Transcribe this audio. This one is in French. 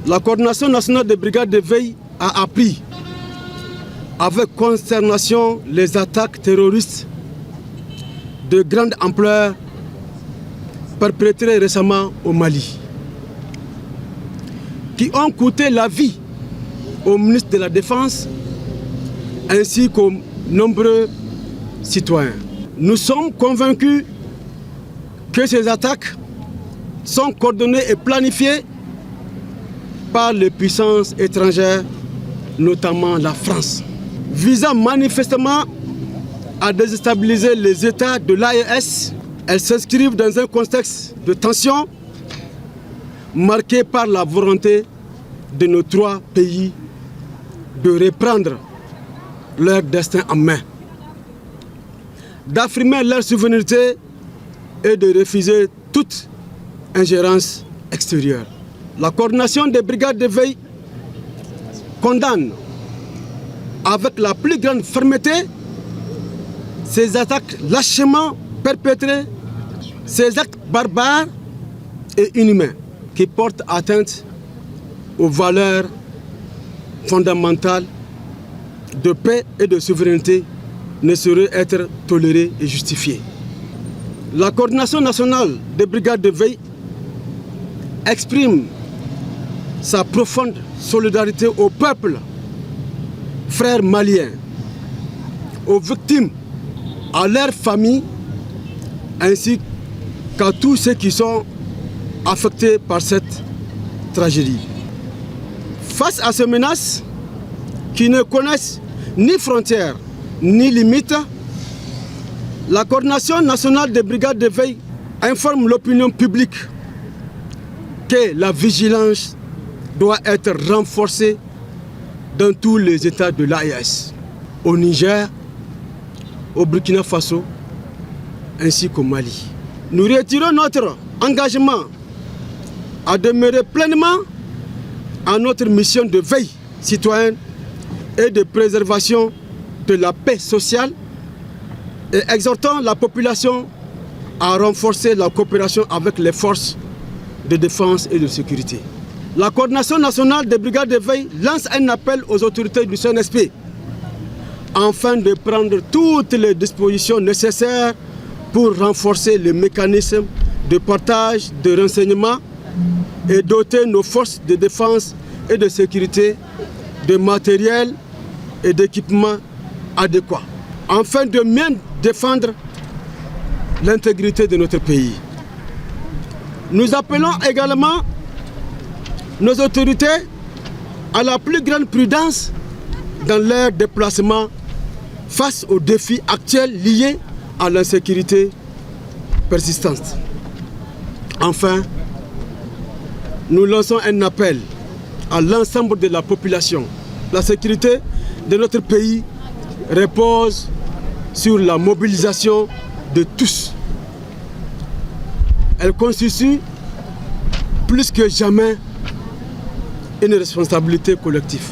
La coordination nationale des brigades de veille a appris avec consternation les attaques terroristes de grande ampleur perpétrées récemment au Mali, qui ont coûté la vie au ministre de la Défense ainsi qu'aux nombreux citoyens. Nous sommes convaincus que ces attaques sont coordonnées et planifiées par les puissances étrangères, notamment la France, visant manifestement à déstabiliser les États de l'AES. Elles s'inscrivent dans un contexte de tension marqué par la volonté de nos trois pays de reprendre leur destin en main, d'affirmer leur souveraineté et de refuser toute ingérence extérieure. La coordination des brigades de veille condamne avec la plus grande fermeté ces attaques lâchement perpétrées, ces actes barbares et inhumains qui portent atteinte aux valeurs fondamentales de paix et de souveraineté ne sauraient être tolérées et justifiées. La coordination nationale des brigades de veille exprime sa profonde solidarité au peuple, frères maliens, aux victimes, à leurs familles, ainsi qu'à tous ceux qui sont affectés par cette tragédie. Face à ces menaces qui ne connaissent ni frontières ni limites, la coordination nationale des brigades de veille informe l'opinion publique que la vigilance doit être renforcée dans tous les États de l'AES, au Niger, au Burkina Faso, ainsi qu'au Mali. Nous retirons notre engagement à demeurer pleinement à notre mission de veille citoyenne et de préservation de la paix sociale et exhortons la population à renforcer la coopération avec les forces de défense et de sécurité. La coordination nationale des brigades de veille lance un appel aux autorités du CNSP afin de prendre toutes les dispositions nécessaires pour renforcer les mécanismes de partage de renseignements et doter nos forces de défense et de sécurité de matériel et d'équipements adéquats, afin de mieux défendre l'intégrité de notre pays. Nous appelons également nos autorités à la plus grande prudence dans leurs déplacements face aux défis actuels liés à l'insécurité persistante. Enfin, nous lançons un appel à l'ensemble de la population. La sécurité de notre pays repose sur la mobilisation de tous. Elle constitue plus que jamais une responsabilité collective.